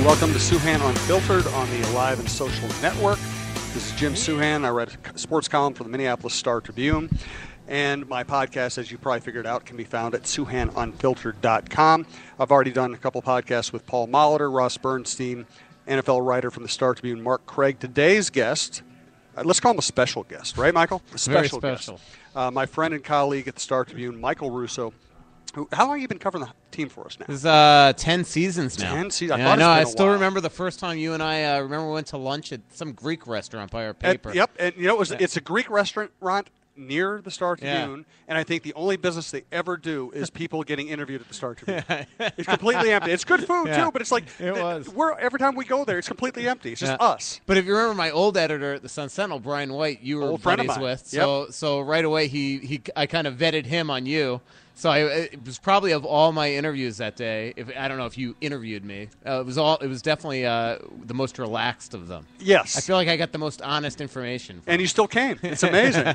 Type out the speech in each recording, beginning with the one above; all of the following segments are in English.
Welcome to SOUHAN-UNFILTERed on the Alive and Social Network. This is Jim Souhan. I write a sports column for the Minneapolis Star-Tribune. And my podcast, as you probably figured out, can be found at SOUHAN-UNFILTERed.com. I've already done a couple podcasts with Paul Molitor, Ross Bernstein, NFL writer from the Star-Tribune, Mark Craig. Today's guest, let's call him a special guest, right, Michael? A special guest. My friend and colleague at the Star-Tribune, Michael Russo. How long have you been covering the team for us now? This is 10 seasons now. 10 seasons. I still remember the first time you and I remember we went to lunch at some Greek restaurant by our paper. And you know, it's a Greek restaurant near the Star-Tribune, and I think the only business they ever do is people getting interviewed at the Star-Tribune. It's completely empty. It's good food, too, but it's like every time we go there, it's completely empty. It's just us. But if you remember my old editor at the Sun-Sentinel, Brian White, you were buddies with. So right away, I kind of vetted him on you. So it was probably of all my interviews that day. I don't know if you interviewed me. It was definitely the most relaxed of them. Yes, I feel like I got the most honest information. And you still came. It's amazing.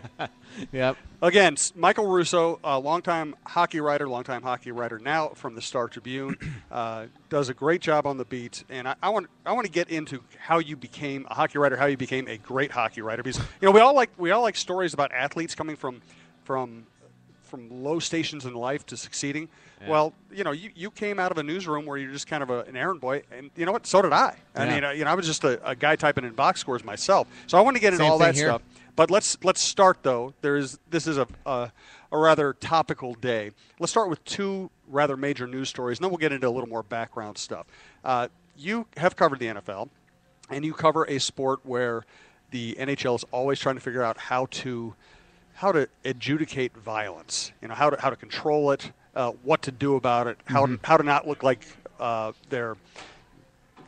Yep. Again, Michael Russo, longtime hockey writer now from the Star-Tribune, does a great job on the beat. And I want to get into how you became a hockey writer, how you became a great hockey writer. Because we all like stories about athletes coming from low stations in life to succeeding. Yeah. Well, you came out of a newsroom where you're just kind of an errand boy, and you know what? So did I. I mean, I was just a guy typing in box scores myself. So I want to get into all that stuff. But let's start though. This is a rather topical day. Let's start with two rather major news stories, and then we'll get into a little more background stuff. You have covered the NFL, and you cover a sport where the NHL is always trying to figure out how to adjudicate violence, how to control it, what to do about it, how to not look like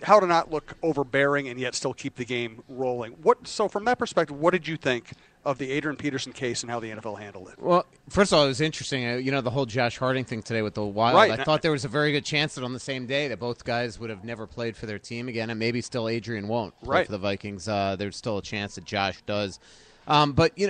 how to not look overbearing and yet still keep the game rolling. So from that perspective, what did you think of the Adrian Peterson case and how the NFL handled it? Well, first of all, it was interesting. The whole Josh Harding thing today with the Wild. Right. I thought there was a very good chance that on the same day that both guys would have never played for their team again, and maybe still Adrian won't play for the Vikings. There's still a chance that Josh does. But the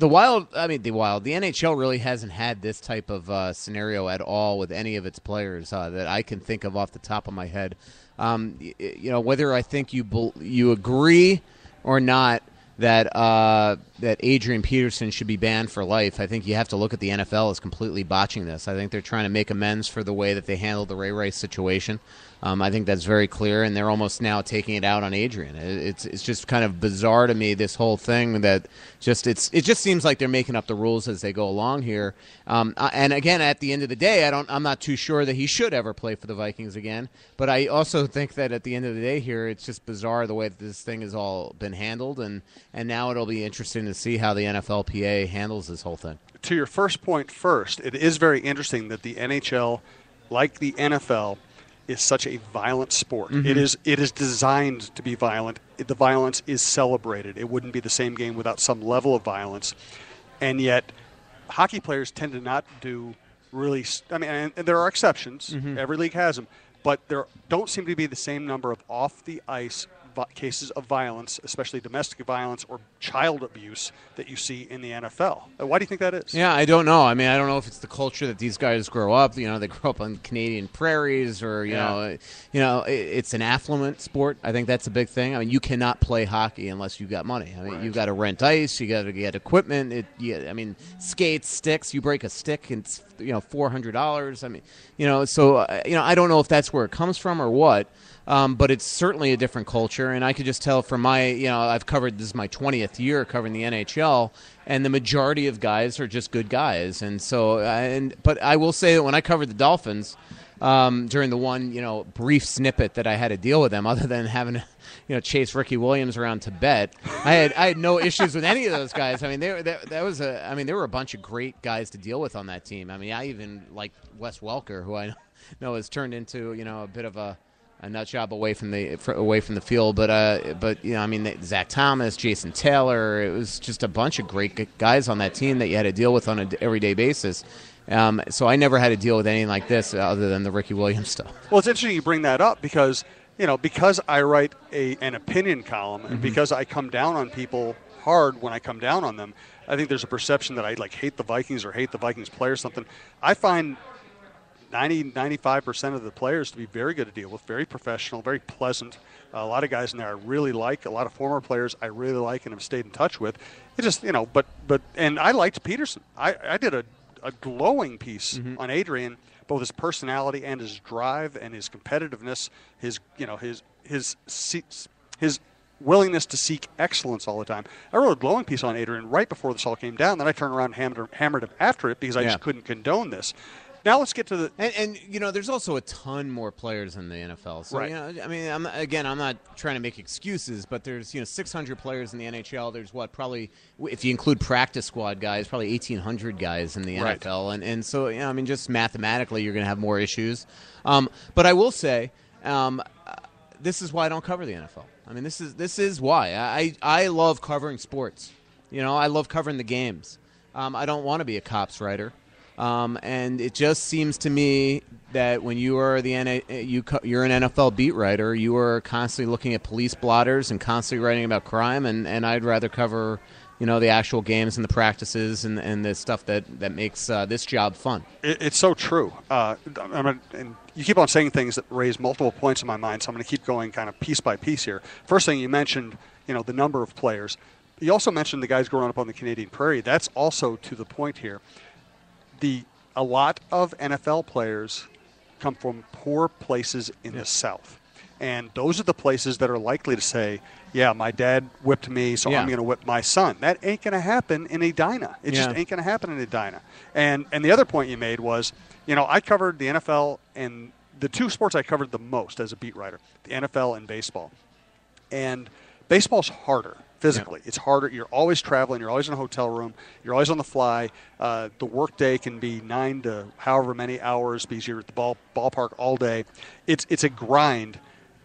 NHL really hasn't had this type of scenario at all with any of its players that I can think of off the top of my head. Whether I think you agree or not that Adrian Peterson should be banned for life, I think you have to look at the NFL as completely botching this. I think they're trying to make amends for the way that they handled the Ray Rice situation. I think that's very clear, and they're almost now taking it out on Adrian. It's just kind of bizarre to me, this whole thing, that it just seems like they're making up the rules as they go along here. And again, at the end of the day, I'm not too sure that he should ever play for the Vikings again. But I also think that at the end of the day here, it's just bizarre the way that this thing has all been handled, and now it'll be interesting to see how the NFLPA handles this whole thing. To your first point first, it is very interesting that the NHL, like the NFL, is such a violent sport. It is designed to be violent. The violence is celebrated. It wouldn't be the same game without some level of violence. And yet, hockey players tend to not do really – and there are exceptions. Every league has them. But there don't seem to be the same number of off-the-ice cases of violence, especially domestic violence or child abuse, that you see in the NFL. Why do you think that is? Yeah, I don't know. I mean, I don't know if it's the culture that these guys grow up. They grow up on Canadian prairies, or it's an affluent sport. I think that's a big thing. I mean, you cannot play hockey unless you've got money. I mean, you've got to rent ice, you got to get equipment. Skates, sticks. You break a stick, and it's $400. I mean, so I don't know if that's where it comes from or what. But it's certainly a different culture, and I could just tell from I've covered, this is my 20th year covering the NHL, and the majority of guys are just good guys. And so, but I will say that when I covered the Dolphins, during the one, brief snippet that I had to deal with them, other than having to, chase Ricky Williams around Tibet, I had no issues with any of those guys. I mean, there were a bunch of great guys to deal with on that team. I mean, I even like Wes Welker, who I know has turned into, a bit of a nut job away from the field, but Zach Thomas, Jason Taylor, it was just a bunch of great guys on that team that you had to deal with on an everyday basis. So I never had to deal with anything like this other than the Ricky Williams stuff. Well, it's interesting you bring that up because I write an opinion column, and because I come down on people hard when I come down on them, I think there's a perception that I hate the Vikings or hate the Vikings player or something. I find 95% of the players to be very good to deal with, very professional, very pleasant. A lot of guys in there I really like. A lot of former players I really like and have stayed in touch with. It just, and I liked Peterson. I did a glowing piece on Adrian, both his personality and his drive and his competitiveness, his willingness to seek excellence all the time. I wrote a glowing piece on Adrian right before this all came down. Then I turned around and hammered him after it because I just couldn't condone this. Now let's get to the and there's also a ton more players in the NFL. So right. I'm not trying to make excuses, but there's 600 players in the NHL. There's probably, if you include practice squad guys, probably 1,800 guys in the NFL, and so just mathematically you're going to have more issues. But I will say, this is why I don't cover the NFL. I mean, this is why I love covering sports. I love covering the games. I don't want to be a cops writer. And it just seems to me that when you are you're an NFL beat writer, you are constantly looking at police blotters and constantly writing about crime, and I'd rather cover the actual games and the practices and the stuff that makes this job fun. It's so true. And you keep on saying things that raise multiple points in my mind, so I'm going to keep going kind of piece by piece here. First thing you mentioned, the number of players. You also mentioned the guys growing up on the Canadian prairie. That's also to the point here. A lot of NFL players come from poor places in the South. And those are the places that are likely to say, yeah, my dad whipped me, so I'm going to whip my son. That ain't going to happen in Edina. It just ain't going to happen in Edina. And the other point you made was, I covered the NFL, and the two sports I covered the most as a beat writer, the NFL and baseball. And baseball's harder. Physically, it's harder. You're always traveling. You're always in a hotel room. You're always on the fly. The workday can be 9 to however many hours because you're at the ballpark all day. It's a grind,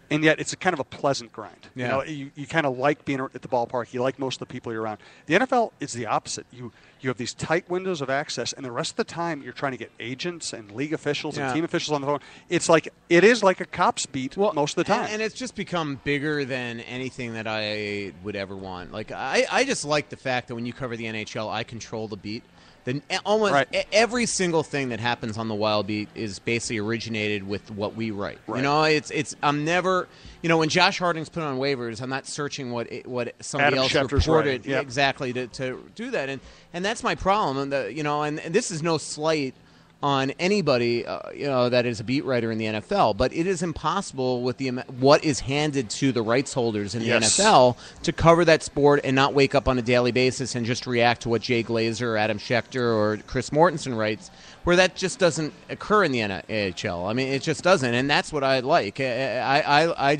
and yet it's a kind of a pleasant grind. Yeah. You kind of like being at the ballpark. You like most of the people you're around. The NFL is the opposite. You have these tight windows of access, and the rest of the time you're trying to get agents and league officials and team officials on the phone. It is like a cops beat most of the time. And it's just become bigger than anything that I would ever want. Like I just like the fact that when you cover the NHL, I control the beat. Then almost every single thing that happens on the Wild Beat is basically originated with what we write. It's I'm never when Josh Harding's put on waivers, I'm not searching what somebody else reported exactly to do that, and that's my problem. And this is no slight on anybody that is a beat writer in the NFL, but it is impossible with what is handed to the rights holders in the NFL to cover that sport and not wake up on a daily basis and just react to what Jay Glazer or Adam Schechter or Chris Mortensen writes, where that just doesn't occur in the NHL. I mean, it just doesn't, and that's what I like. I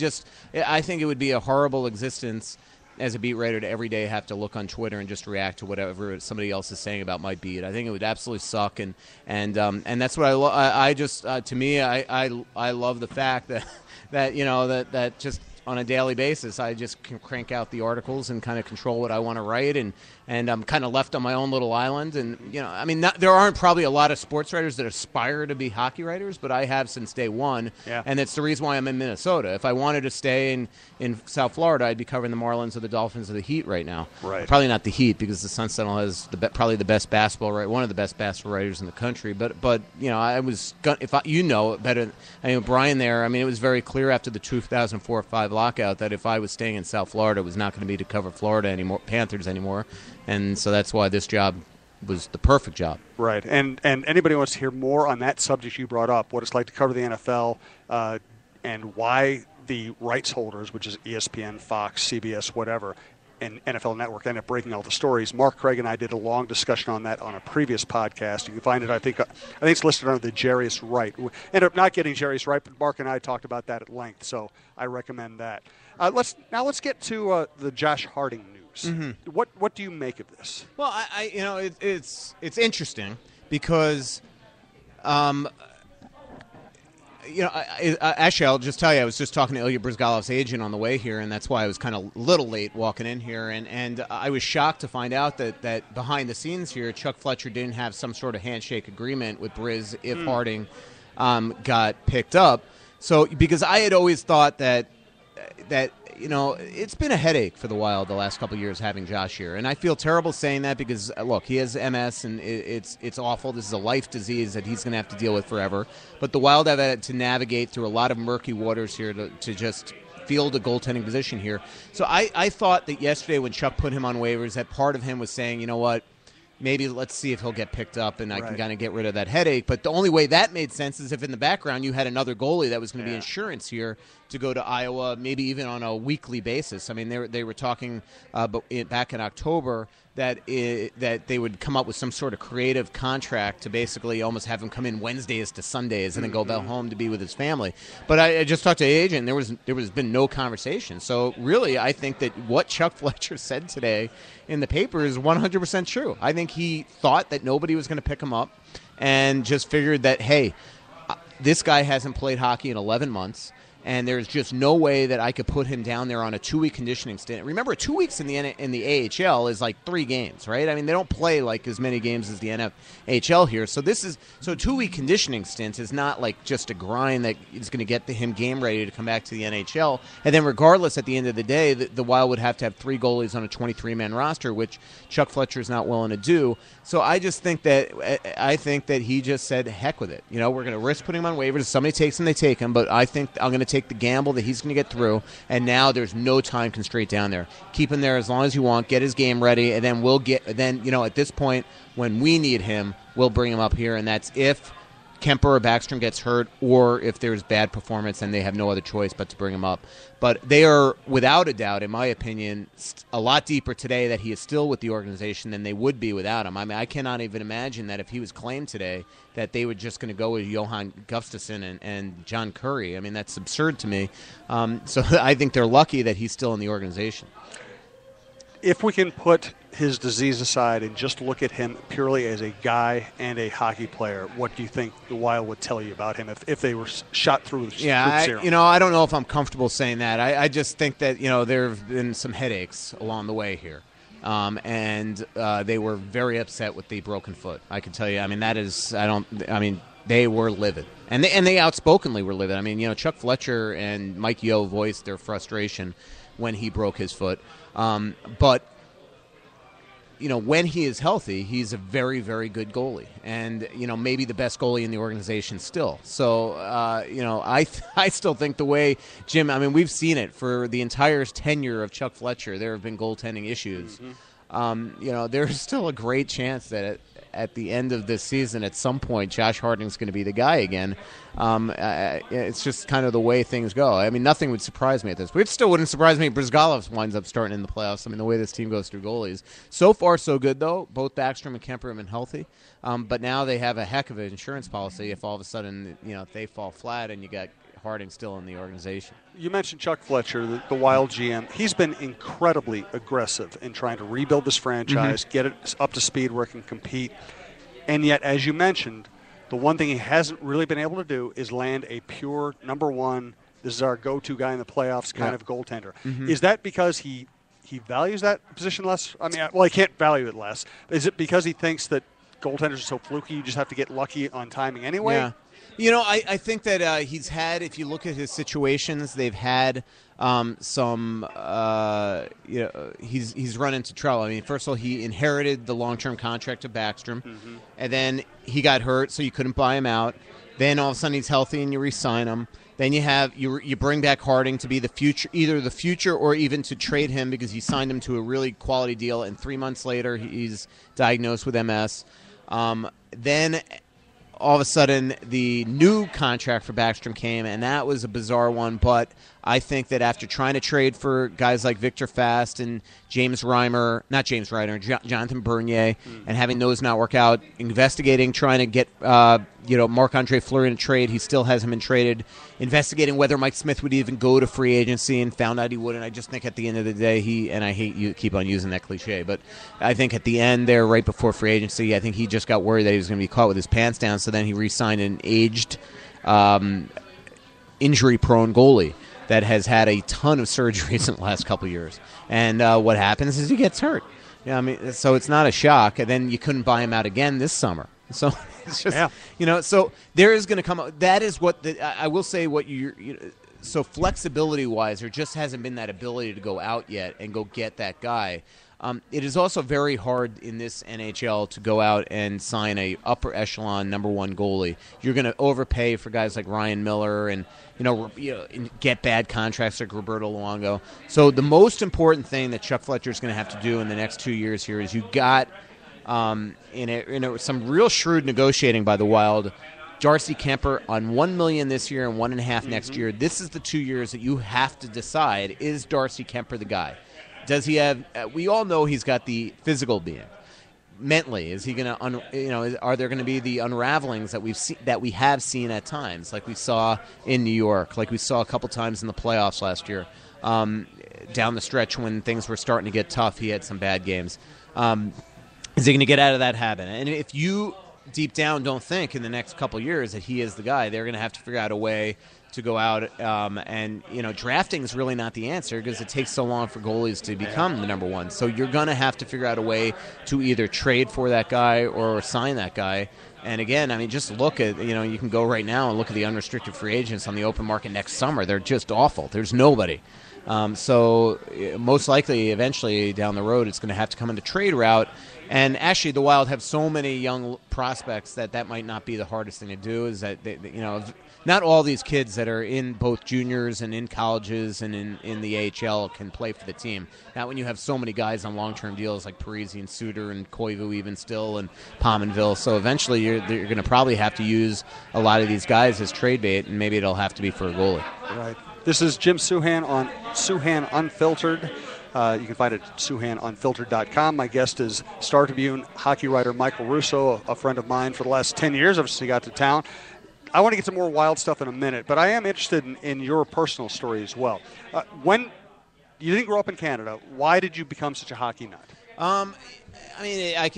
think it would be a horrible existence as a beat writer to every day have to look on Twitter and just react to whatever somebody else is saying about my beat. I think it would absolutely suck, and that's what I just to me I love the fact that just on a daily basis I just can crank out the articles and kind of control what I want to write, and I'm kind of left on my own little island. And there aren't probably a lot of sports writers that aspire to be hockey writers, but I have since day one, and it's the reason why I'm in Minnesota. If I wanted to stay in South Florida, I'd be covering the Marlins or the Dolphins or the Heat right now. Right. Probably not the Heat because the Sun Sentinel has probably the best basketball one of the best basketball writers in the country. But I was better. Brian there. It was very clear after the 2004-05 lockout that if I was staying in South Florida, it was not going to be to cover Florida anymore, Panthers anymore. And so that's why this job was the perfect job. Right. And anybody wants to hear more on that subject you brought up, what it's like to cover the NFL, and why the rights holders, which is ESPN, Fox, CBS, whatever, and NFL Network, end up breaking all the stories. Mark Craig and I did a long discussion on that on a previous podcast. You can find it, I think it's listed under the Jarius Wright. We ended up not getting Jarius Wright, but Mark and I talked about that at length, so I recommend that. Let's get to the Josh Harding news. Mm-hmm. What do you make of this? Well, it's interesting because, actually, I'll just tell you, I was just talking to Ilya Bryzgalov's agent on the way here, and that's why I was kind of a little late walking in here, and I was shocked to find out that behind the scenes here, Chuck Fletcher didn't have some sort of handshake agreement with Bryz if Harding got picked up. So, because I had always thought that it's been a headache for the Wild the last couple of years having Josh here, and I feel terrible saying that because look, he has MS and it's awful. This is a life disease that he's going to have to deal with forever. But the Wild have had to navigate through a lot of murky waters here to just field a goaltending position here. So I thought that yesterday when Chuck put him on waivers, that part of him was saying, you know what, maybe let's see if he'll get picked up and I can kind of get rid of that headache. But the only way that made sense is if in the background you had another goalie that was going to be insurance here to go to Iowa, maybe even on a weekly basis. I mean, they were talking back in October that they would come up with some sort of creative contract to basically almost have him come in Wednesdays to Sundays and then go back home to be with his family. But I just talked to the agent, and there was been no conversation. So really, I think that what Chuck Fletcher said today in the paper is 100% true. I think he thought that nobody was going to pick him up and just figured that, hey, this guy hasn't played hockey in 11 months. And there's just no way that I could put him down there on a 2-week conditioning stint. Remember, 2 weeks in the AHL is like 3 games, right? I mean, they don't play like as many games as the NHL here. So a 2-week conditioning stint is not like just a grind that is going to get him game ready to come back to the NHL. And then regardless, at the end of the day, the Wild would have to have 3 goalies on a 23-man roster, which Chuck Fletcher is not willing to do. So I think that he just said, heck with it. We're going to risk putting him on waivers. If somebody takes him, they take him. But I think I'm going to take the gamble that he's going to get through, and now there's no time constraint down there. Keep him there as long as you want, get his game ready, and then at this point, when we need him, we'll bring him up here, and that's if Kemper or Backstrom gets hurt or if there's bad performance and they have no other choice but to bring him up. But they are, without a doubt, in my opinion, a lot deeper today that he is still with the organization than they would be without him. I mean, I cannot even imagine that if he was claimed today that they were just going to go with Johan Gustafsson and John Curry. I mean, that's absurd to me. So I think they're lucky that he's still in the organization. If we can put his disease aside and just look at him purely as a guy and a hockey player, what do you think the Wild would tell you about him if they were shot through with serum? I don't know if I'm comfortable saying that. I just think that there have been some headaches along the way here, and they were very upset with the broken foot. I can tell you. I mean, they were livid, and they outspokenly were livid. I mean, Chuck Fletcher and Mike Yeo voiced their frustration when he broke his foot. But when he is healthy, he's a very, very good goalie, and maybe the best goalie in the organization still. So I still think the way Jim. I mean, we've seen it for the entire tenure of Chuck Fletcher. There have been goaltending issues. There's still a great chance that at the end of this season, at some point, Josh Harding's going to be the guy again. It's just kind of the way things go. I mean, nothing would surprise me at this point. It still wouldn't surprise me if Brizgalov winds up starting in the playoffs. I mean, the way this team goes through goalies. So far, so good, though. Both Backstrom and Kemper have been healthy. But now they have a heck of an insurance policy if all of a sudden, if they fall flat and you got Harding still in the organization. You mentioned Chuck Fletcher, the Wild GM. He's been incredibly aggressive in trying to rebuild this franchise, get it up to speed where it can compete. And yet, as you mentioned, the one thing he hasn't really been able to do is land a pure number one, this is our go-to guy in the playoffs kind of goaltender. Is that because he values that position less? I mean, well, he can't value it less. Is it because he thinks that goaltenders are so fluky, you just have to get lucky on timing anyway? Yeah. I think that he's had, if you look at his situations, they've had some, he's run into trouble. I mean, first of all, he inherited the long-term contract of Backstrom, and then he got hurt, so you couldn't buy him out. Then all of a sudden he's healthy and you re-sign him. Then you bring back Harding to be the future, either the future or even to trade him because you signed him to a really quality deal, and 3 months later he's diagnosed with MS. Then all of a sudden the new contract for Backstrom came, and that was a bizarre one. But I think that after trying to trade for guys like Victor Fast and Jonathan Bernier, and having those not work out, investigating, trying to get Marc-Andre Fleury in a trade, he still hasn't been traded, investigating whether Mike Smith would even go to free agency, and found out he wouldn't. I just think at the end of the day, and I hate you keep on using that cliche, but I think at the end there, right before free agency, I think he just got worried that he was going to be caught with his pants down, so then he re-signed an aged, injury-prone goalie that has had a ton of surgeries in the last couple of years. And what happens is he gets hurt. So it's not a shock. And then you couldn't buy him out again this summer. So it's just, so there is going to come – that is what I will say what So flexibility-wise, there just hasn't been that ability to go out yet and go get that guy. It is also very hard in this NHL to go out and sign a upper echelon number one goalie. You're going to overpay for guys like Ryan Miller and get bad contracts like Roberto Luongo. So the most important thing that Chuck Fletcher is going to have to do in the next 2 years here is you got some real shrewd negotiating by the Wild. Darcy Kemper on $1 million this year and $1.5 next year. This is the 2 years that you have to decide: is Darcy Kemper the guy? Does he have? We all know he's got the physical being. Mentally, is he going to? Are there going to be the unravelings that we have seen at times, like we saw in New York, like we saw a couple times in the playoffs last year, down the stretch when things were starting to get tough? He had some bad games. Is he going to get out of that habit? And if you deep down don't think in the next couple years that he is the guy, they're going to have to figure out a way to go out and drafting is really not the answer because it takes so long for goalies to become the number one. So you're going to have to figure out a way to either trade for that guy or sign that guy. And again, I mean, just look at, you can go right now and look at the unrestricted free agents on the open market next summer. They're just awful. There's nobody. So most likely, eventually down the road, it's going to have to come in the trade route. And actually, the Wild have so many young prospects that might not be the hardest thing to do. Is that not all these kids that are in both juniors and in colleges and in the AHL can play for the team. Not when you have so many guys on long-term deals like Parisi and Suter and Koivu even still and Pominville. So eventually, you're going to probably have to use a lot of these guys as trade bait, and maybe it'll have to be for a goalie. Right. This is Jim Souhan on Souhan Unfiltered. You can find it at SOUHAN-UNFILTERED.com. My guest is Star Tribune hockey writer Michael Russo, a friend of mine for the last 10 years ever since he got to town. I want to get to more Wild stuff in a minute, but I am interested in your personal story as well. When you didn't grow up in Canada, why did you become such a hockey nut? I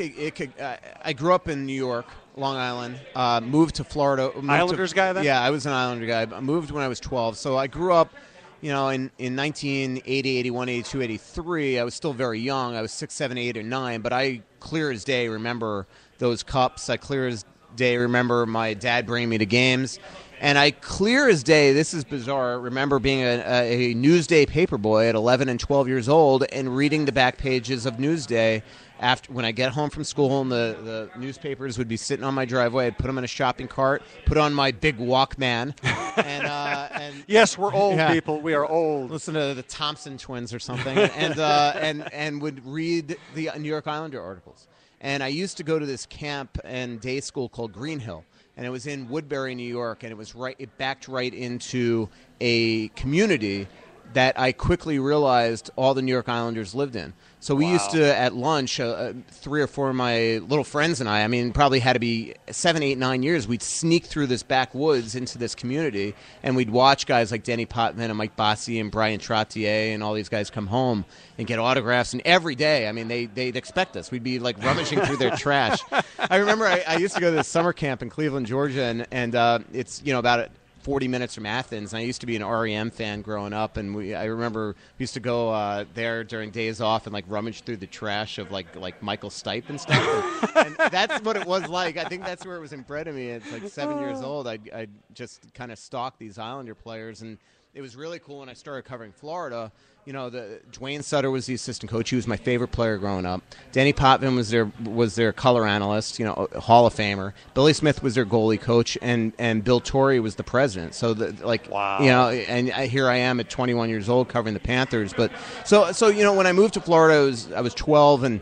grew up in New York, Long Island, moved to Florida. Islanders guy then? Yeah, I was an Islander guy. I moved when I was 12, so I grew up, in 1980, 81, 82, 83. I was still very young. I was 6, 7, 8, or 9, but I clear as day remember those cups. I clear as day remember my dad bringing me to games. And I clear as day, this is bizarre, remember being a Newsday paperboy at 11 and 12 years old and reading the back pages of Newsday after when I get home from school and the newspapers would be sitting on my driveway. I'd put them in a shopping cart, put on my big Walkman. and yes, we're old people. We are old. Listen to the Thompson twins or something and would read the New York Islander articles. And I used to go to this camp and day school called Green Hill. And it was in Woodbury, New York, and it backed right into a community that I quickly realized all the New York Islanders lived in. So we used to, at lunch, 3 or 4 of my little friends and I probably had to be 7, 8, 9 years, we'd sneak through this backwoods into this community, and we'd watch guys like Denny Potvin and Mike Bossy and Brian Trottier and all these guys come home and get autographs. And every day, they'd expect us. We'd be, like, rummaging through their trash. I remember I used to go to this summer camp in Cleveland, Georgia, and it's, about 40 minutes from Athens. And I used to be an REM fan growing up, and I remember we used to go there during days off and like rummage through the trash of like Michael Stipe and stuff. And that's what it was like. I think that's where it was inbred in me. It's like 7 years old. I'd just kind of stalk these Islander players, and it was really cool when I started covering Florida. Dwayne Sutter was the assistant coach. He was my favorite player growing up. Danny Potvin was their color analyst, Hall of Famer. Billy Smith was their goalie coach, and Bill Torrey was the president. So and here I am at 21 years old covering the Panthers. But so when I moved to Florida, I was 12, and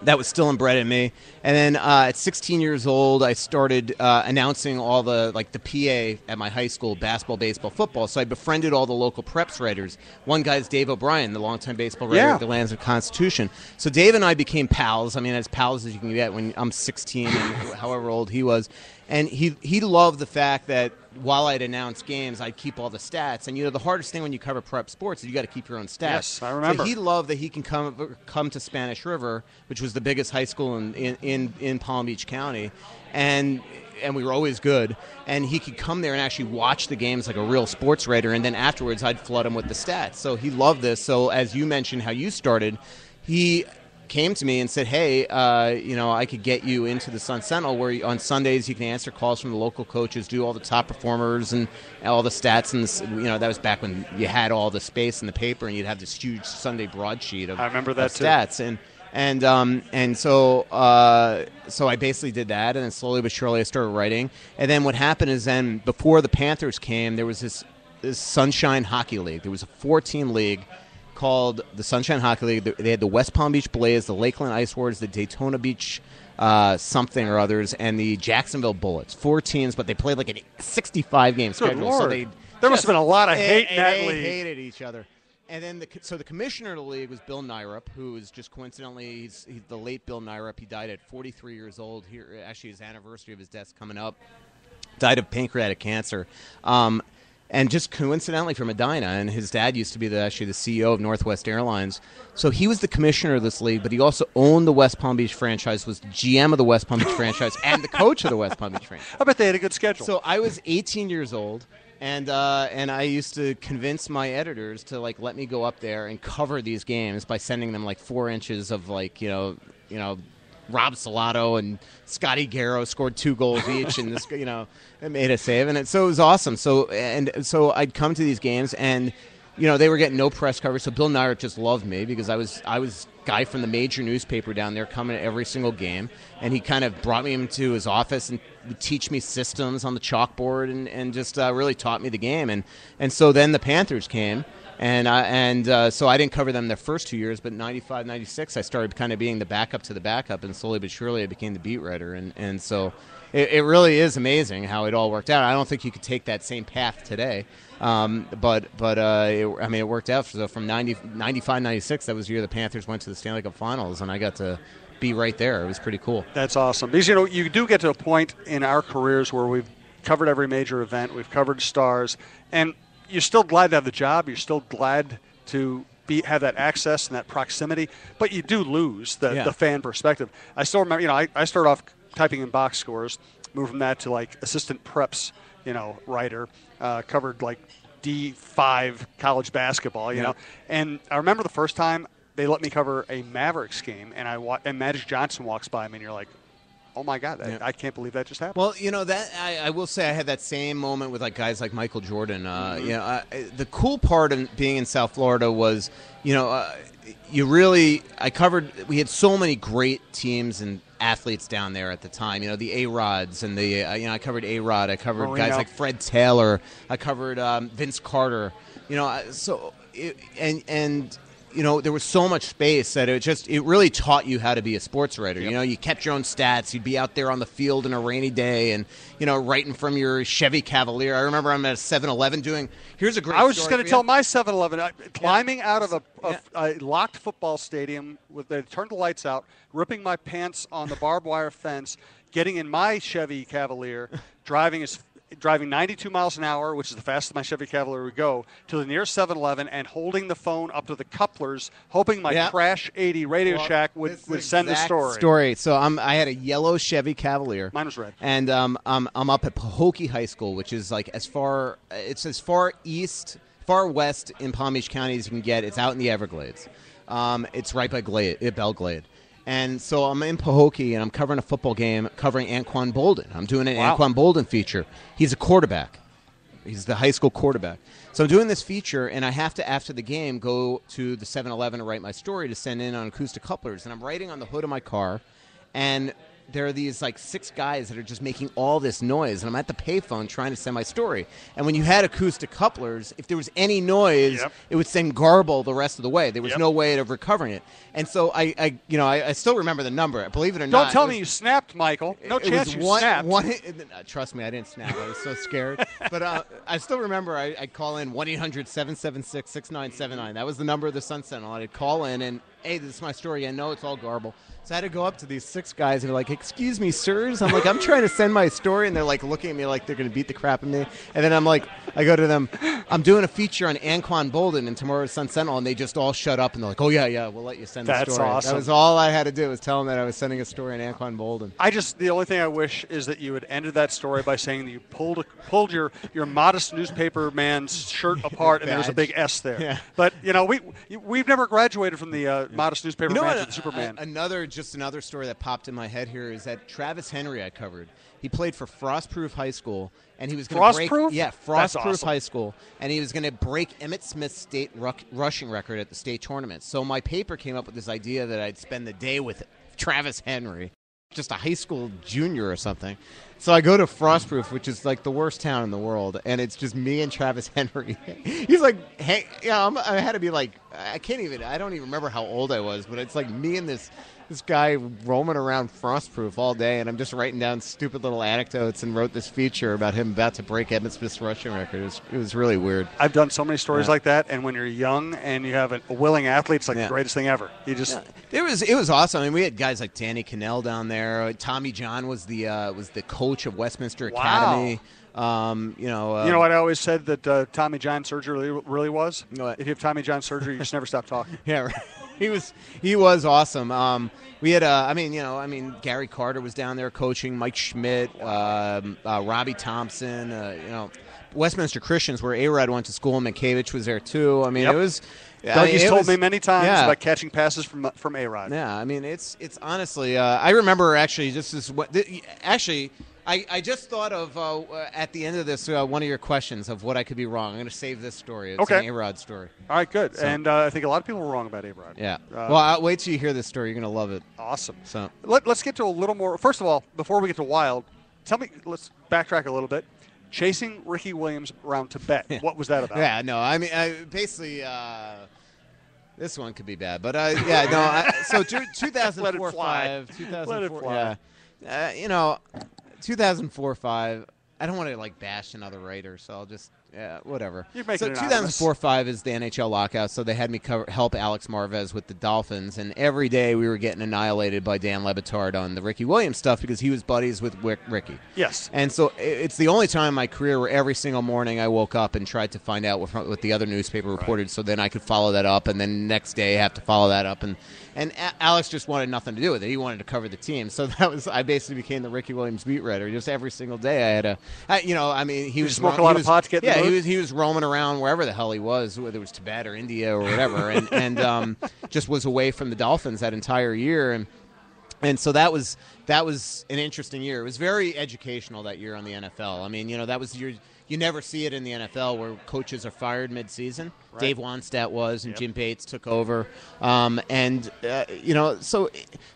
that was still inbred in me. And then at 16 years old, I started announcing all the PA at my high school, basketball, baseball, football. So I befriended all the local preps writers. One guy's Dave O'Brien, the longtime baseball writer at the Lancet-Constitution. So Dave and I became pals. As pals as you can get when I'm 16 and however old he was. And he loved the fact that while I'd announce games, I'd keep all the stats. And, the hardest thing when you cover prep sports is you got to keep your own stats. Yes, I remember. So he loved that he can come to Spanish River, which was the biggest high school in Palm Beach County, and we were always good. And he could come there and actually watch the games like a real sports writer, and then afterwards I'd flood him with the stats. So he loved this. So as you mentioned how you started, he came to me and said, hey, I could get you into the Sun Sentinel where on Sundays you can answer calls from the local coaches, do all the top performers and all the stats. And, that was back when you had all the space in the paper and you'd have this huge Sunday broadsheet of, I remember that too. Stats. So I basically did that, and then slowly but surely I started writing. And then what happened is then before the Panthers came, there was this Sunshine Hockey League. There was a 4-team league called the Sunshine Hockey League. They had the West Palm Beach Blaze, the Lakeland Ice Wars, the Daytona Beach something or others, and the Jacksonville Bullets. 4 teams, but they played like a 65-game schedule. Lord. So there must have been a lot of hate in that they league. Hated each other. And then the commissioner of the league was Bill Nyrup, who is just coincidentally he's the late Bill Nyrup. He died at 43 years old. Here, actually, his anniversary of his death coming up. Died of pancreatic cancer. And just coincidentally from Medina, and his dad used to be actually the CEO of Northwest Airlines. So he was the commissioner of this league, but he also owned the West Palm Beach franchise, was the GM of the West Palm Beach franchise, and the coach of the West Palm Beach franchise. I bet they had a good schedule. So I was 18 years old, and I used to convince my editors to let me go up there and cover these games by sending them 4 inches of Rob Salato and Scotty Garrow scored 2 goals each, and this it made a save, and so it was awesome. So I'd come to these games, and they were getting no press coverage. So Bill Nyrup just loved me because I was guy from the major newspaper down there coming to every single game, and he kind of brought me into his office and would teach me systems on the chalkboard and just really taught me the game. And so then the Panthers came. So I didn't cover them their first 2 years, but 95, 96, I started kind of being the backup to the backup, and slowly but surely I became the beat writer. And so it really is amazing how it all worked out. I don't think you could take that same path today, but it worked out. So from 95, 96, that was the year the Panthers went to the Stanley Cup Finals, and I got to be right there. It was pretty cool. That's awesome. Because, you do get to a point in our careers where we've covered every major event, we've covered stars, and you're still glad to have the job. You're still glad to have that access and that proximity, but you do lose the fan perspective. I still remember, I started off typing in box scores, moved from that to assistant preps, writer, covered D5 college basketball, you know. And I remember the first time they let me cover a Mavericks game, and Magic Johnson walks by me, and you're like, oh my God, I can't believe that just happened. Well, that I will say I had that same moment with guys like Michael Jordan. The cool part of being in South Florida was, we had so many great teams and athletes down there at the time. The A-Rods and I covered A-Rod. I covered Marino. guys like Fred Taylor. I covered Vince Carter. There was so much space that it really taught you how to be a sports writer. Yep. You kept your own stats. You'd be out there on the field on a rainy day and, writing from your Chevy Cavalier. I remember I'm at a 7-Eleven here's a great story. I was just going to tell my 7-Eleven, climbing out of a locked football stadium, they turned the lights out, ripping my pants on the barbed wire fence, getting in my Chevy Cavalier, driving 92 miles an hour, which is the fastest my Chevy Cavalier would go, to the nearest 7-Eleven and holding the phone up to the couplers, hoping my Crash 80 Radio Shack would send the story. So I had a yellow Chevy Cavalier. Mine was red. And I'm up at Pahokee High School, which is as far west in Palm Beach County as you can get. It's out in the Everglades. It's right by Belle Glade. And so I'm in Pahokee, and I'm covering a football game, covering Anquan Bolden. I'm doing an Anquan Bolden feature. He's a quarterback. He's the high school quarterback. So I'm doing this feature, and I have to, after the game, go to the 7-Eleven to write my story to send in on acoustic couplers. And I'm writing on the hood of my car, and there are these 6 guys that are just making all this noise, and I'm at the payphone trying to send my story. And when you had acoustic couplers, if there was any noise, it would send garble the rest of the way. There was no way of recovering it. And so I still remember the number. Believe it or not. Don't tell me you snapped, Michael. No chance you snapped. Trust me, I didn't snap. I was so scared. But I still remember I'd call in 1-800-776-6979. That was the number of the Sun Sentinel. I'd call in and, hey, this is my story. I know it's all garble. So I had to go up to these 6 guys and they're like, excuse me, sirs. I'm like, I'm trying to send my story. And they're looking at me like they're going to beat the crap out of me. And then I go to them, I'm doing a feature on Anquan Bolden and tomorrow's Sun Sentinel. And they just all shut up and they're like, oh, yeah, we'll let you send the story. That's awesome. That was all I had to do was tell them that I was sending a story on Anquan Bolden. The only thing I wish is that you had ended that story by saying that you pulled your modest newspaper man's shirt apart and there was a big S there. Yeah. But, we've never graduated from the modest newspaper manager, the Superman. Another story that popped in my head here is that Travis Henry I covered. He played for Frostproof High School, and he was going to break Frostproof High School, and he was going to break Emmett Smith's state rushing record at the state tournament. So my paper came up with this idea that I'd spend the day with Travis Henry, just a high school junior or something. So I go to Frostproof, which is like the worst town in the world, and it's just me and Travis Henry. He's like, hey, I had to be like, I don't even remember how old I was, but it's like me and this guy roaming around Frostproof all day, and I'm just writing down stupid little anecdotes and wrote this feature about him about to break Emmett Smith's rushing record. It was really weird. I've done so many stories like that, and when you're young and you have a willing athlete, it's like the greatest thing ever. You just it was awesome. I mean, we had guys like Danny Cannell down there. Tommy John was the coach of Westminster Academy. You know what I always said that Tommy John surgery really was? What? If you have Tommy John surgery, you just never stop talking. Yeah, right. He was awesome. We had Gary Carter was down there coaching, Mike Schmidt, Robbie Thompson, Westminster Christians where A-Rod went to school, and Mankiewicz was there too. I mean, it was Dougie's told me many times about catching passes from A-Rod. Yeah, I mean, it's honestly I remember actually I just thought of at the end of this one of your questions of what I could be wrong. I'm going to save this story. It's an A-Rod story. All right, good. So, and I think a lot of people were wrong about A-Rod. Yeah. Well, I'll wait till you hear this story. You're going to love it. Awesome. So let's get to a little more. First of all, before we get to Wild, let's backtrack a little bit. Chasing Ricky Williams around Tibet. What was that about? Yeah, no, I mean, basically, this one could be bad, but so 2004-5, 2004, 2004-5. I don't want to bash another writer, so I'll just whatever. You're making So it 2004-5 is the NHL lockout, so they had me help Alex Marvez with the Dolphins, and every day we were getting annihilated by Dan Le Batard on the Ricky Williams stuff because he was buddies with Ricky. Yes. And so it's the only time in my career where every single morning I woke up and tried to find out what the other newspaper reported, so then I could follow that up, and then next day I have to follow that up, and Alex just wanted nothing to do with it. He wanted to cover the team, so I basically became the Ricky Williams beat writer. Just every single day I had he was smoke a lot of pot to get in the mood? he was roaming around wherever the hell he was, whether it was Tibet or India or whatever, and just was away from the Dolphins that entire year, and so that was an interesting year. It was very educational that year on the NFL. I mean, that was you never see it in the NFL where coaches are fired mid-season. Right. Dave Wannstedt was, and Jim Bates took over. So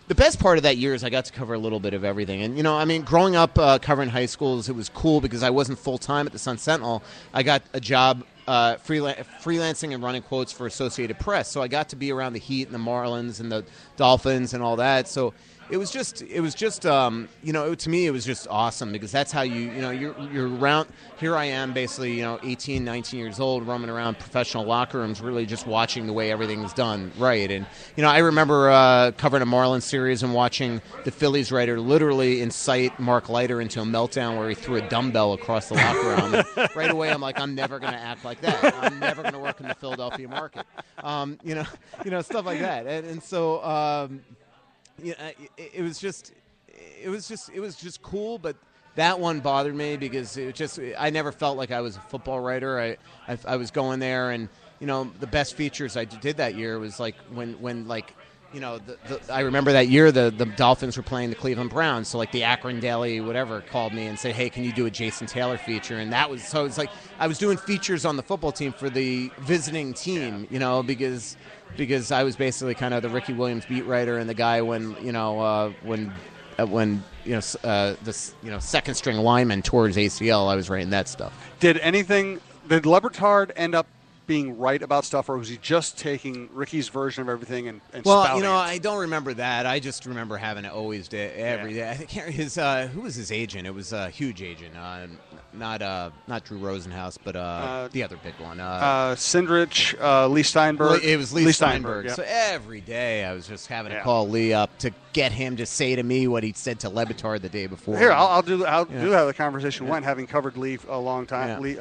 the best part of that year is I got to cover a little bit of everything. And, growing up covering high schools, it was cool because I wasn't full-time at the Sun-Sentinel. I got a job freelancing and running quotes for Associated Press. So I got to be around the Heat and the Marlins and the Dolphins and all that. So it was just to me it was just awesome because that's how you're around. Here I am basically 18, 19 years old roaming around professional locker rooms really just watching the way everything's done right. And I remember covering a Marlins series and watching the Phillies writer literally incite Mark Leiter into a meltdown where he threw a dumbbell across the locker room. And right away I'm like, I'm never going to act like that. I'm never going to work in the Philadelphia market. Stuff like that. And so it was just cool, but that one bothered me because I never felt like I was a football writer. I was going there, and the best features I did that year was when I remember that year the Dolphins were playing the Cleveland Browns, so the Akron Daily whatever called me and said, hey, can you do a Jason Taylor feature? And that was so it's like I was doing features on the football team for the visiting team, because I was basically kind of the Ricky Williams beat writer and the guy when second string lineman tore his ACL, I was writing that stuff. Did Le Batard end up being right about stuff, or was he just taking Ricky's version of everything and spouting it? I don't remember that. I just remember having it always every day. I think who was his agent? It was a huge agent, not Drew Rosenhaus, but the other big one. Sindrich, Lee Steinberg. It was Lee Steinberg. Yeah. So every day I was just having to call Lee up to get him to say to me what he'd said to Le Batard the day before. Here, I'll do how the conversation went, having covered Lee a long time. Lee,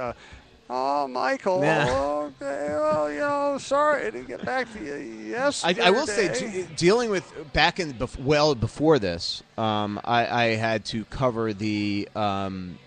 oh, Michael. Yeah. Okay. Well, sorry I didn't get back to you yesterday. I will say, dealing with before this, I had to cover the Drew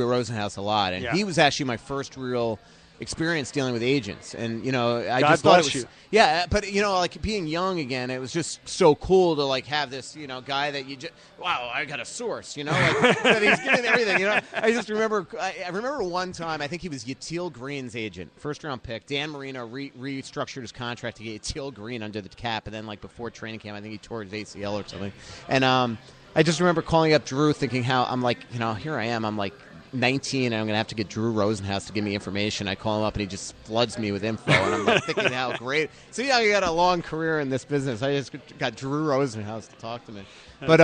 Rosenhaus a lot, and he was actually my first real experience dealing with agents, and I God just thought bless it was, you. yeah. But like being young again, it was just so cool to like have this guy that you just wow, I got a source, like that he's giving everything. I just remember I remember one time I think he was Yatil Green's agent, first round pick. Dan Marino restructured his contract to get Yatil Green under the cap, and then like before training camp, I think he tore his ACL or something, and I just remember calling up Drew, thinking how I'm like, here I am, I'm like 19, and I'm going to have to get Drew Rosenhaus to give me information. I call him up, and he just floods me with info, and I'm like thinking how great. So, I got a long career in this business. I just got Drew Rosenhaus to talk to me. But,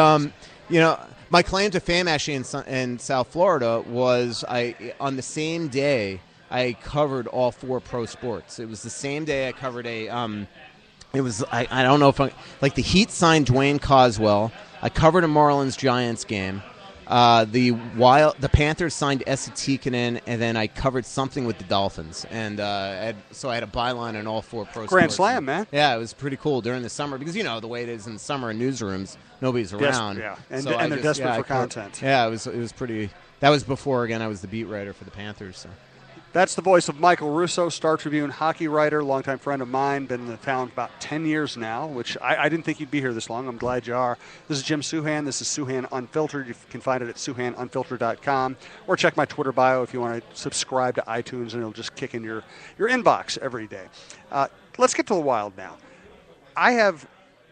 my claim to fame actually in South Florida was on the same day I covered all 4 pro sports. It was the same day I covered I don't know if the Heat signed Dwayne Coswell. I covered a Marlins-Giants game. The Panthers signed Esa Tikkanen, and then I covered something with the Dolphins, and so I had a byline on all 4 pro Grand sports. Slam, man. Yeah, it was pretty cool during the summer because the way it is in the summer in newsrooms, nobody's around. Yeah, and so they're desperate for content. Yeah, it was pretty. That was before again I was the beat writer for the Panthers. So. That's the voice of Michael Russo, Star Tribune hockey writer, longtime friend of mine, been in the town about 10 years now, which I didn't think you'd be here this long. I'm glad you are. This is Jim Souhan. This is Souhan Unfiltered. You can find it at SOUHAN-UNFILTERED.com, or check my Twitter bio if you want to subscribe to iTunes, and it'll just kick in your inbox every day. Let's get to the Wild now. I have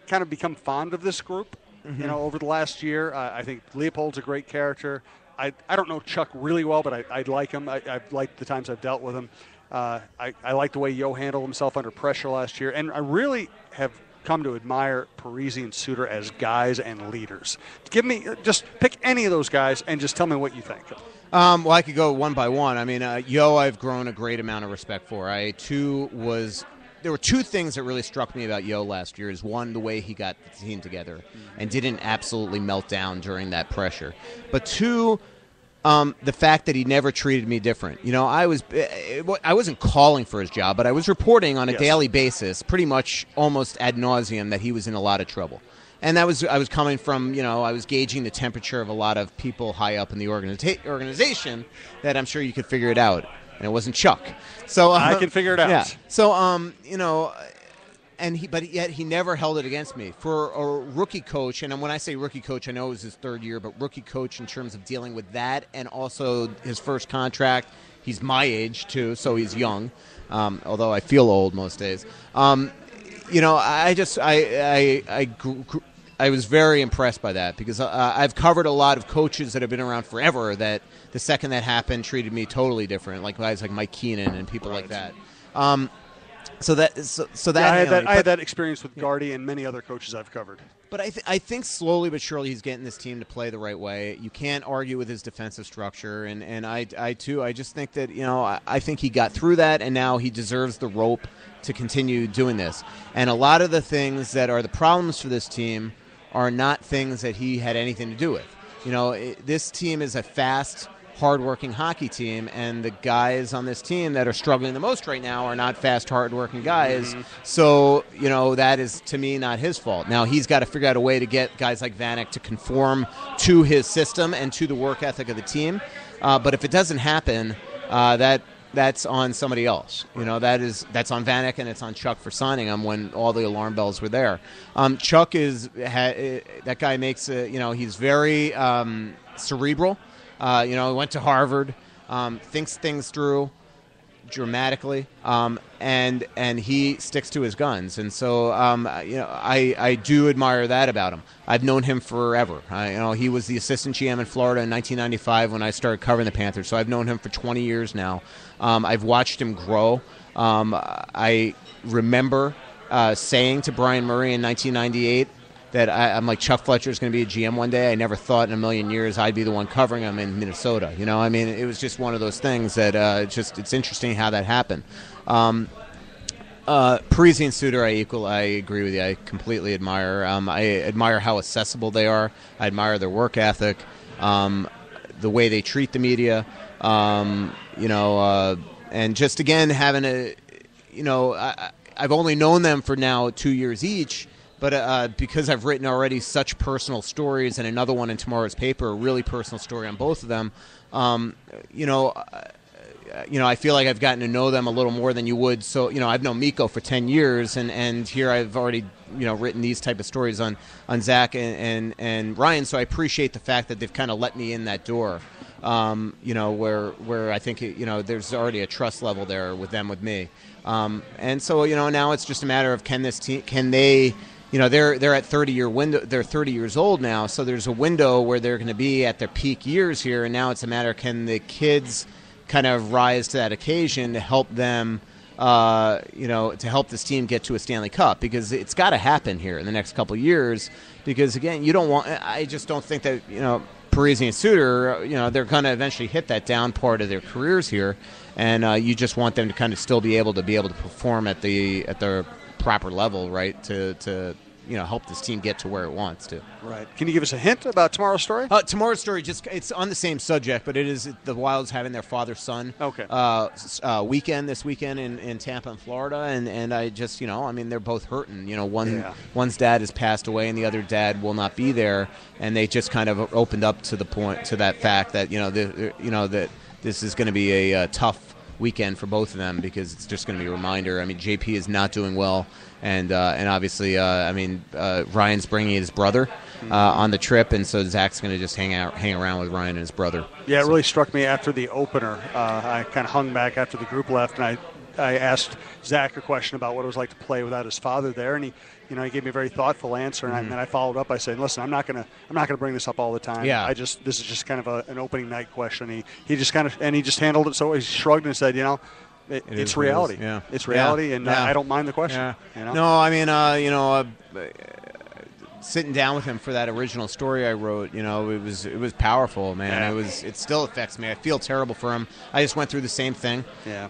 kind of become fond of this group, over the last year. I think Leopold's a great character. I don't know Chuck really well, but I like him. I've liked the times I've dealt with him. I like the way Yo handled himself under pressure last year, and I really have come to admire Parise and Suter as guys and leaders. Just pick any of those guys and just tell me what you think. Well, I could go one by one. I mean, Yo, I've grown a great amount of respect for. There were 2 things that really struck me about Yo last year. Is one, the way he got the team together and didn't absolutely melt down during that pressure. But 2, the fact that he never treated me different. I wasn't calling for his job, but I was reporting on a daily basis, pretty much almost ad nauseum, that he was in a lot of trouble. And I was coming from, I was gauging the temperature of a lot of people high up in the organization that I'm sure you could figure it out. And it wasn't Chuck. So I can figure it out. Yeah. So but yet he never held it against me. For a rookie coach, and when I say rookie coach, I know it was his 3rd year, but rookie coach in terms of dealing with that, and also his first contract. He's my age too, so he's young. Although I feel old most days. I was very impressed by that because I've covered a lot of coaches that have been around forever that the second that happened treated me totally different, like guys like Mike Keenan and people like that. I had that experience with Gardy and many other coaches I've covered. But I think slowly but surely he's getting this team to play the right way. You can't argue with his defensive structure, and I too. I just think that I think he got through that, and now he deserves the rope to continue doing this. And a lot of the things that are the problems for this team are not things that he had anything to do with. This team is a fast, hardworking hockey team, and the guys on this team that are struggling the most right now are not fast, hardworking guys. Mm-hmm. So, that is, to me, not his fault. Now, he's got to figure out a way to get guys like Vanek to conform to his system and to the work ethic of the team. But if it doesn't happen, that's on somebody else. That's on Vanek, and it's on Chuck for signing him when all the alarm bells were there. Chuck that guy makes he's very cerebral. He went to Harvard, thinks things through dramatically, and he sticks to his guns. And so, I do admire that about him. I've known him forever. He was the assistant GM in Florida in 1995 when I started covering the Panthers. So I've known him for 20 years now. I've watched him grow. I remember saying to Brian Murray in 1998 that I'm like, Chuck Fletcher's going to be a GM one day. I never thought in a million years I'd be the one covering him in Minnesota. It was just one of those things that it's interesting how that happened. Parise and Suter, I agree with you. I completely admire. I admire how accessible they are. I admire their work ethic, the way they treat the media, and just again having I've only known them for now 2 years each. But because I've written already such personal stories, and another one in tomorrow's paper, a really personal story on both of them, I feel like I've gotten to know them a little more than you would. So, I've known Miko for 10 years, and here I've already, written these type of stories on Zach and Ryan. So I appreciate the fact that they've kind of let me in that door, where I think, there's already a trust level there with them, with me. And so, now it's just a matter of can they, they're at 30-year window. They're 30 years old now, so there's a window where they're going to be at their peak years here, and now it's a matter of can the kids kind of rise to that occasion to help them, to help this team get to a Stanley Cup, because it's got to happen here in the next couple of years. Because again, I just don't think that Parisi and Suter, they're going to eventually hit that down part of their careers here, and you just want them to kind of still be able to perform at the proper level, right? To help this team get to where it wants to. Right. Can you give us a hint about tomorrow's story? Tomorrow's story, it's on the same subject, but it is the Wilds having their father-son weekend this weekend in Tampa and Florida, and I just, they're both hurting. One's dad has passed away, and the other dad will not be there, and they just kind of opened up to that fact that that this is going to be a tough weekend for both of them, because it's just going to be a reminder. I mean, JP is not doing well, and obviously, Ryan's bringing his brother on the trip, and so Zach's going to just hang around with Ryan and his brother. Yeah, it really struck me after the opener. I kind of hung back after the group left, and I asked Zach a question about what it was like to play without his father there, and he gave me a very thoughtful answer, and then I followed up by saying, "Listen, I'm not gonna bring this up all the time. Yeah. This is just kind of an opening night question." He just handled it, so he shrugged and said, it's reality. Yeah. It's reality, and I don't mind the question. Yeah. No, sitting down with him for that original story I wrote, it was powerful, man. Yeah. It still affects me. I feel terrible for him. I just went through the same thing. Yeah.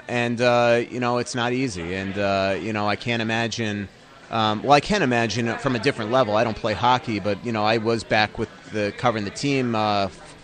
It's not easy, and I can't imagine. I can imagine from a different level. I don't play hockey, but I was back with covering the team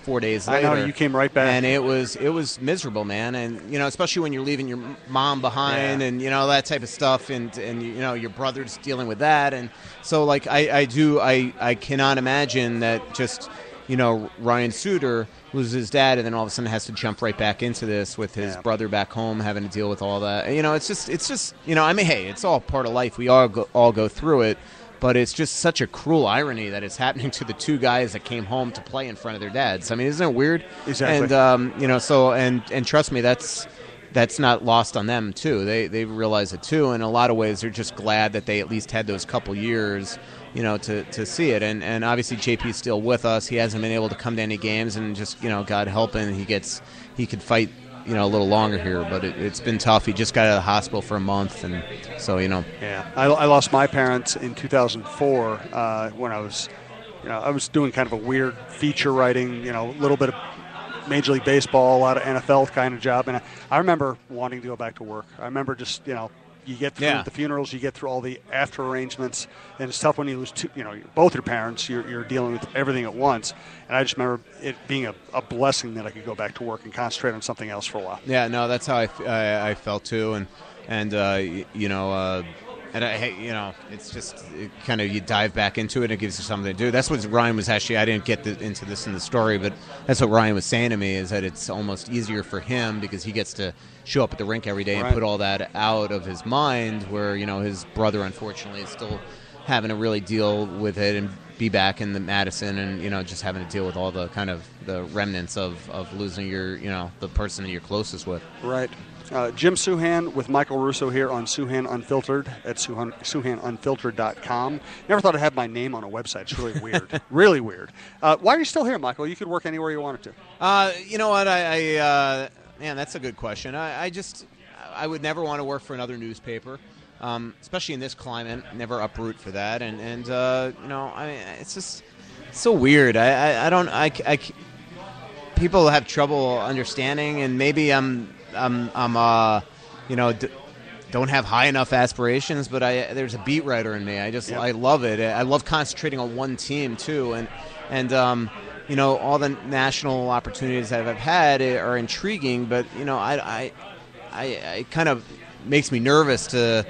4 days later. I know, you came right back, and it was miserable, man. And especially when you're leaving your mom behind, and that type of stuff, and your brother's dealing with that, and so I cannot imagine that just Ryan Suter loses his dad, and then all of a sudden has to jump right back into this with his brother back home, having to deal with all that. It's just hey, it's all part of life. We all go through it, but it's just such a cruel irony that it's happening to the two guys that came home to play in front of their dads. I mean, isn't it weird? Exactly. And and trust me, that's not lost on them too. They realize it too. In a lot of ways, they're just glad that they at least had those couple years, to see it. And obviously JP's still with us. He hasn't been able to come to any games, and just, God helping, he could fight, a little longer here, but it's been tough. He just got out of the hospital for a month, and so, Yeah. I lost my parents in 2004 when I was doing kind of a weird feature writing, a little bit of Major League Baseball, a lot of NFL kind of job, and I remember wanting to go back to work. I remember just, you get through the funerals, you get through all the after arrangements, and it's tough when you lose both your parents. You're dealing with everything at once, and I just remember it being a blessing that I could go back to work and concentrate on something else for a while. Yeah, no, that's how I felt too, and it's just kind of you dive back into it and it gives you something to do. That's what Ryan was actually, I didn't get into this in the story, but that's what Ryan was saying to me, is that it's almost easier for him because he gets to show up at the rink every day and put all that out of his mind, where, his brother, unfortunately, is still having to really deal with it and be back in the Madison and, just having to deal with all the kind of the remnants of losing your, the person that you're closest with. Right. Jim Souhan with Michael Russo here on Souhan Unfiltered at SOUHAN-UNFILTERED.com. Never thought I'd have my name on a website. It's really weird. Really weird. Why are you still here, Michael? You could work anywhere you wanted to. You know what? Man, that's a good question. I would never want to work for another newspaper, especially in this climate. Never uproot for that. And it's just so weird. People have trouble understanding, and maybe I'm don't have high enough aspirations, but there's a beat writer in me. I love it. I love concentrating on one team too, and all the national opportunities that I've had are intriguing, but I kind of makes me nervous to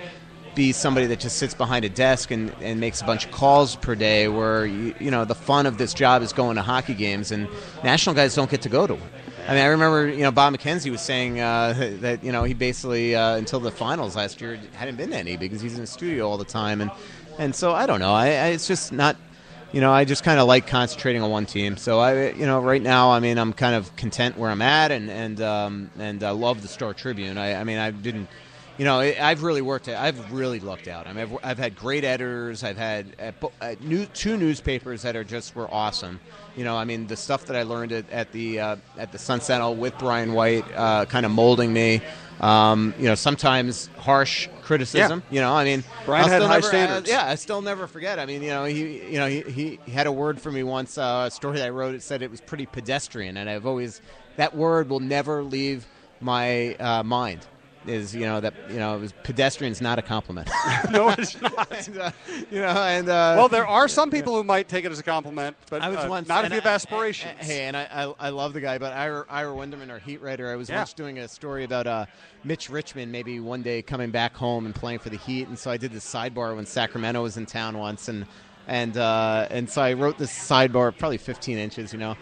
be somebody that just sits behind a desk and makes a bunch of calls per day, where the fun of this job is going to hockey games, and national guys don't get to go to them. I mean, I remember, Bob McKenzie was saying that, he basically, until the finals last year, hadn't been to any because he's in the studio all the time. And so, I don't know. It's just not, I just kind of like concentrating on one team. So, right now, I mean, I'm kind of content where I'm at, and I love the Star Tribune. I didn't, I've really I've really lucked out. I mean, I've had great editors. I've had two newspapers that were awesome. The stuff that I learned at the Sun Sentinel with Brian White kind of molding me. Sometimes harsh criticism. Yeah. Brian had high standards. I still never forget. I mean, he had a word for me once. A story that I wrote. It said it was pretty pedestrian, and that word will never leave my mind. Is that it was pedestrian's not a compliment. No, it's not. Well, there are some people who might take it as a compliment, but not if you have aspirations. And I love the guy, but Ira Winderman, our Heat writer, I was once doing a story about Mitch Richmond maybe one day coming back home and playing for the Heat, and so I did this sidebar when Sacramento was in town once, and so I wrote this sidebar, probably 15 inches, and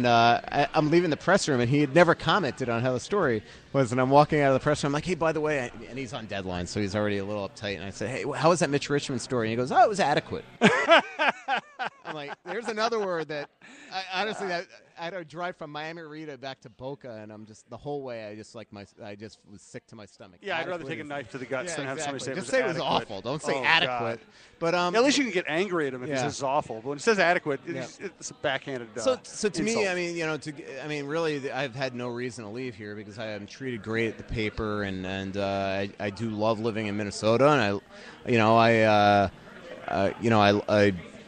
I'm leaving the press room, and he had never commented on how the story was, and I'm walking out of the press room, I'm like, hey, by the way, and he's on deadline, so he's already a little uptight, and I said, hey, how was that Mitch Richmond story? And he goes, oh, it was adequate. I'm like, there's another word that, honestly, I had to drive from Miami Rita back to Boca, and I'm just, the whole way, I just was sick to my stomach. Yeah, I'd rather take a knife to the guts than have somebody say just say it was awful. Don't say adequate. God. But at least you can get angry at him if he says awful. But when he says adequate, it's a backhanded. So to me, insult. Really, I've had no reason to leave here because I am treated great at the paper, and I do love living in Minnesota, and I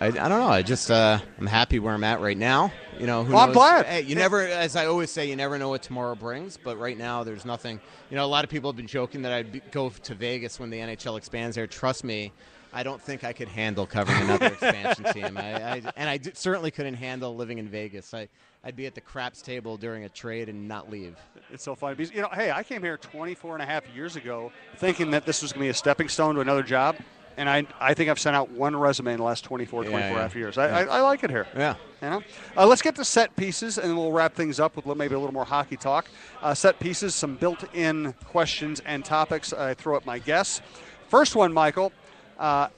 don't know. I just I'm happy where I'm at right now. Who knows? I'm glad. Hey, you never, as I always say, you never know what tomorrow brings. But right now, there's nothing. A lot of people have been joking that I'd go to Vegas when the NHL expands there. Trust me, I don't think I could handle covering another expansion team. I certainly couldn't handle living in Vegas. I'd be at the craps table during a trade and not leave. It's so funny because hey, I came here 24 and a half years ago thinking that this was going to be a stepping stone to another job. And I think I've sent out one resume in the last 24 and a half years. I like it here. Yeah. Let's get to set pieces, and we'll wrap things up with maybe a little more hockey talk. Set pieces, some built-in questions and topics I throw at my guests. First one, Michael, I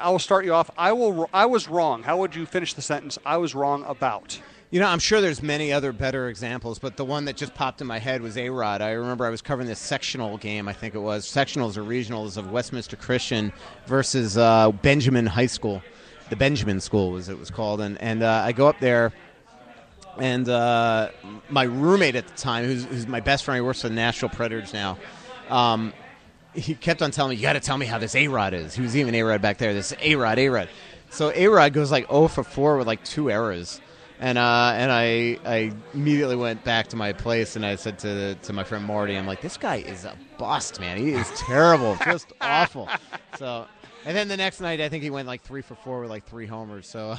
will start you off. I was wrong. How would you finish the sentence? I was wrong about. I'm sure there's many other better examples, but the one that just popped in my head was A-Rod. I remember I was covering this sectional game, I think it was, sectionals or regionals of Westminster Christian versus Benjamin High School. The Benjamin School it was called. And I go up there, and my roommate at the time, who's my best friend, he works for the Nashville Predators now, he kept on telling me, you got to tell me how this A-Rod is. He was even A-Rod back there, this A-Rod. So A-Rod goes like 0 for 4 with 2 errors. And I immediately went back to my place, and I said to my friend Marty, I'm like, this guy is a bust, man. He is terrible, just awful. So, and then the next night, I think he went 3 for 4 with 3 homers. So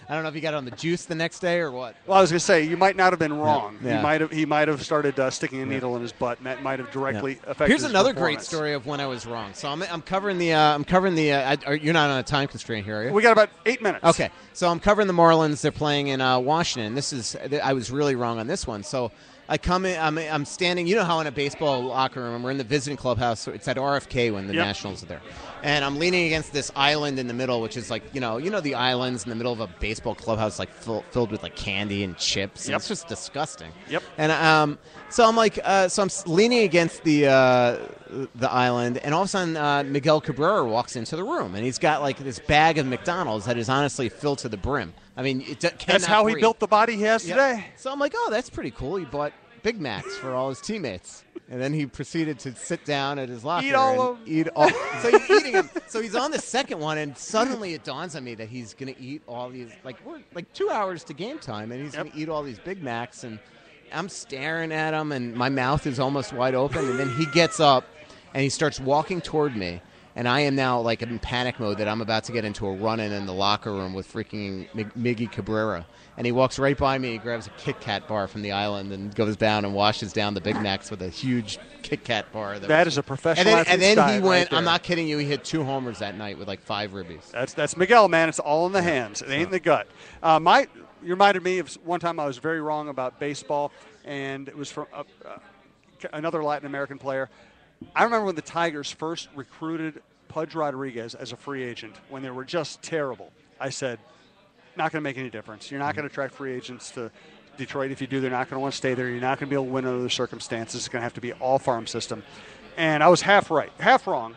I don't know if he got on the juice the next day or what. Well, I was going to say, you might not have been wrong. Yeah. He might have started sticking a needle in his butt, and that might have directly affected Here's his another performance. great story of when I was wrong. So I'm covering the you're not on a time constraint here, are you? We got about 8 minutes. Okay. So I'm covering the Marlins. They're playing in Washington. I was really wrong on this one. So I come in. I'm standing. You know how in a baseball locker room, we're in the visiting clubhouse. It's at RFK when the Nationals are there, and I'm leaning against this island in the middle, which is the islands in the middle of a baseball clubhouse, filled with candy and chips. And it's just disgusting. Yep. And so I'm leaning against the island, and all of a sudden Miguel Cabrera walks into the room, and he's got this bag of McDonald's that is honestly filled to the brim. I mean, that's how he built the body he has today. So I'm like, oh, that's pretty cool. He bought Big Macs for all his teammates. And then he proceeded to sit down at his locker and eat all. So he's eating them. So he's on the second one, and suddenly it dawns on me that he's going to eat all these. We're 2 hours to game time, and he's going to eat all these Big Macs. And I'm staring at him, and my mouth is almost wide open. And then he gets up, and he starts walking toward me. and I am now like in panic mode that I'm about to get into a run-in in the locker room with freaking Miggy Cabrera. And he walks right by me, grabs a Kit Kat bar from the island, and goes down and washes down the Big Macs with a huge Kit Kat bar. That is a professional athlete. And then he went, right, I'm not kidding you, he hit 2 homers that night with like 5 ribbies. That's Miguel, man. It's all in the hands. It ain't in the gut. You reminded me of one time I was very wrong about baseball, and it was from another Latin American player. I remember when the Tigers first recruited Pudge Rodriguez as a free agent when they were just terrible. I said, not going to make any difference. You're not going to attract free agents to Detroit. If you do, they're not going to want to stay there. You're not going to be able to win under the circumstances. It's going to have to be all farm system. And I was half right, half wrong.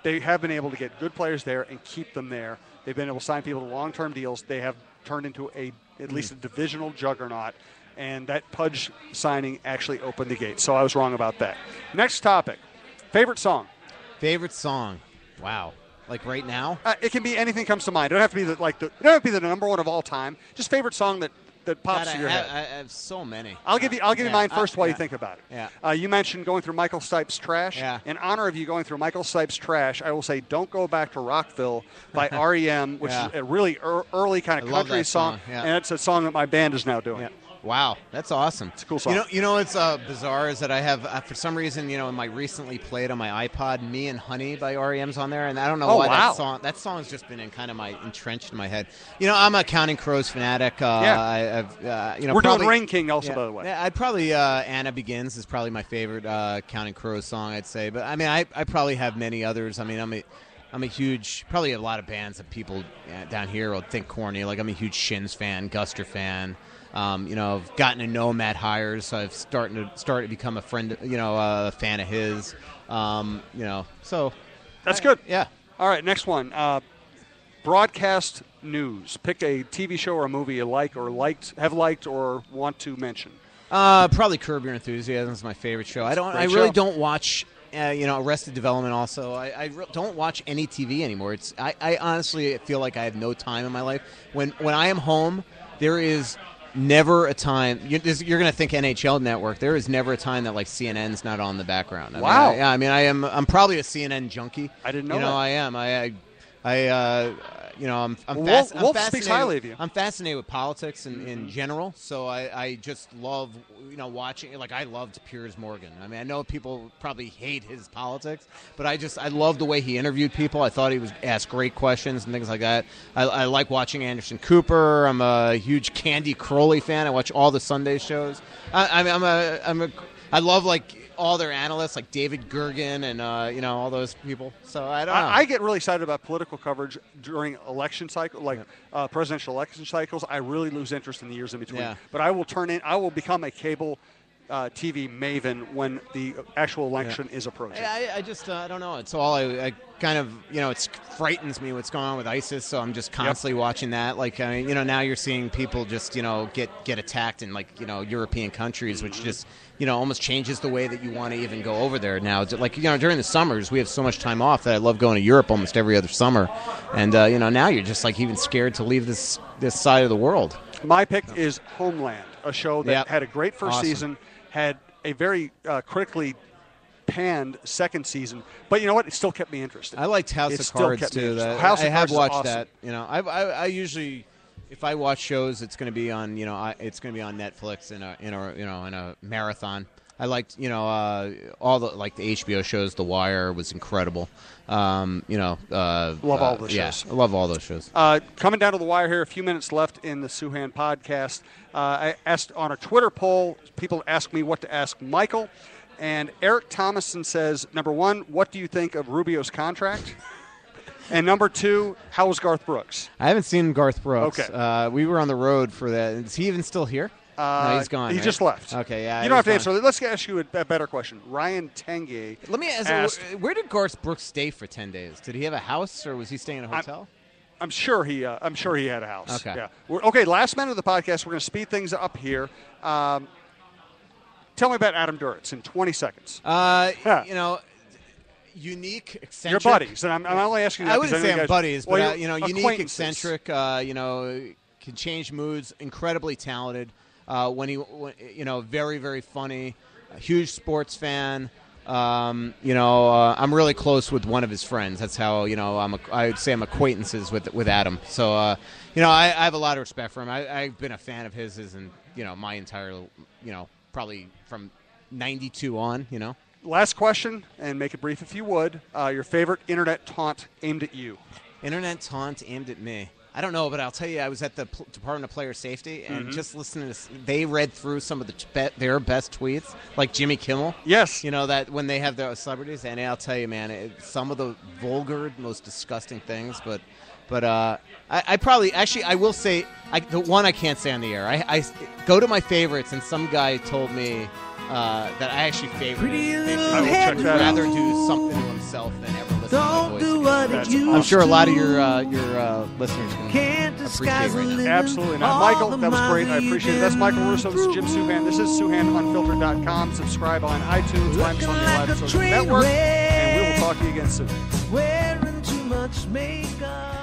They have been able to get good players there and keep them there. They've been able to sign people to long-term deals. They have turned into at least a divisional juggernaut. And that Pudge signing actually opened the gate. So I was wrong about that. Next topic. Favorite song? Favorite song? Wow. Like right now? It can be anything comes to mind. It don't have to be it don't have to be the number one of all time. Just favorite song that pops in your head. I have so many. I'll give you mine first while you think about it. Yeah. You mentioned going through Michael Stipe's Trash. Yeah. In honor of you going through Michael Stipe's Trash, I will say Don't Go Back to Rockville by REM, which is a really early kind of country song. Yeah. And it's a song that my band is now doing. Yeah. Wow, that's awesome. It's a cool song. You know what's bizarre is that I have, for some reason, in my recently played on my iPod, Me and Honey by REM's on there, and I don't know why that song's just been entrenched in my head. I'm a Counting Crows fanatic. We're doing Rain King also, by the way. I'd probably, Anna Begins is probably my favorite Counting Crows song, I'd say. But, I probably have many others. I'm a huge, probably a lot of bands that people down here will think corny. Like, I'm a huge Shins fan, Guster fan. I've gotten to know Matt Hires, so I've started to become a friend, a fan of his. So that's good. Yeah. All right, next one. Broadcast news. Pick a TV show or a movie you like or have liked or want to mention. Probably Curb Your Enthusiasm is my favorite show. I really don't watch. Arrested Development also. I don't watch any TV anymore. I honestly feel like I have no time in my life. When I am home, there is never a time. You're going to think NHL Network. There is never a time that like CNN's not on the background. Wow. I'm probably a CNN junkie. I didn't know that. I am. Wolf speaks highly of you. I'm fascinated with politics in general, so I just love watching. Like I loved Piers Morgan. I know people probably hate his politics, but I love the way he interviewed people. I thought he was asked great questions and things like that. I like watching Anderson Cooper. I'm a huge Candy Crowley fan. I watch all the Sunday shows. I love like all their analysts, like David Gergen and all those people. So I don't know. I get really excited about political coverage during election cycle, presidential election cycles. I really lose interest in the years in between. Yeah. But I will become a cable TV maven when the actual election is approaching. I just I don't know. It's all I kind of it frightens me what's going on with ISIS. So I'm just constantly watching that. Like now you're seeing people just get attacked in European countries, which just almost changes the way that you want to even go over there now. It's like during the summers we have so much time off that I love going to Europe almost every other summer, and now you're just like even scared to leave this side of the world. My pick is Homeland, a show that had a great first season. Had a very critically panned second season, but you know what? It still kept me interested. I liked House of Cards too. I have watched that. I usually, if I watch shows, it's going to be on it's going to be on Netflix in a marathon. I liked all the the HBO shows. The Wire was incredible. Love all those shows. Yeah, I love all those shows. Coming down to the wire here, a few minutes left in the Souhan podcast. I asked on a Twitter poll, people ask me what to ask Michael, and Eric Thomason says, number one, what do you think of Rubio's contract? And number two, how was Garth Brooks? I haven't seen Garth Brooks. Okay. We were on the road for that. Is he even still here? No, he's gone. He right? just left. Okay, yeah. You don't have to answer. Let's ask you a better question. Ryan Tanguay. Let me ask, where did Garth Brooks stay for 10 days? Did he have a house or was he staying in a hotel? I'm sure he had a house. Okay. Yeah. Okay, last minute of the podcast. We're going to speed things up here. Tell me about Adam Duritz in 20 seconds. Unique, eccentric. You're buddies, and I'm only asking you that. I wouldn't say I'm buddies, but unique, eccentric, can change moods, incredibly talented. Very, very funny, a huge sports fan, I'm really close with one of his friends. That's how, I'd say I'm acquaintances with Adam. So, I have a lot of respect for him. I've been a fan of his in, my entire, probably from 92 on, Last question, and make it brief if you would. Your favorite internet taunt aimed at you? Internet taunt aimed at me. I don't know, but I'll tell you, I was at the Department of Player Safety, and just listening to they read through some of their best tweets, like Jimmy Kimmel. Yes. That when they have their celebrities, and I'll tell you, man, some of the vulgar, most disgusting things, but I probably, actually, I will say, the one I can't say on the air. I go to my favorites, and some guy told me that I actually favorite it. I will check that out. Rather do something to himself than ever listen to my voice again. I'm sure a lot of your listeners can appreciate right now. Absolutely not. Michael, that was great. I appreciate it. That's Michael Russo. This is Jim Souhan. This is SOUHAN-UNFILTERED.com. Subscribe on iTunes, find us on the Live Social Network, and we will talk to you again soon. Wearing too much makeup.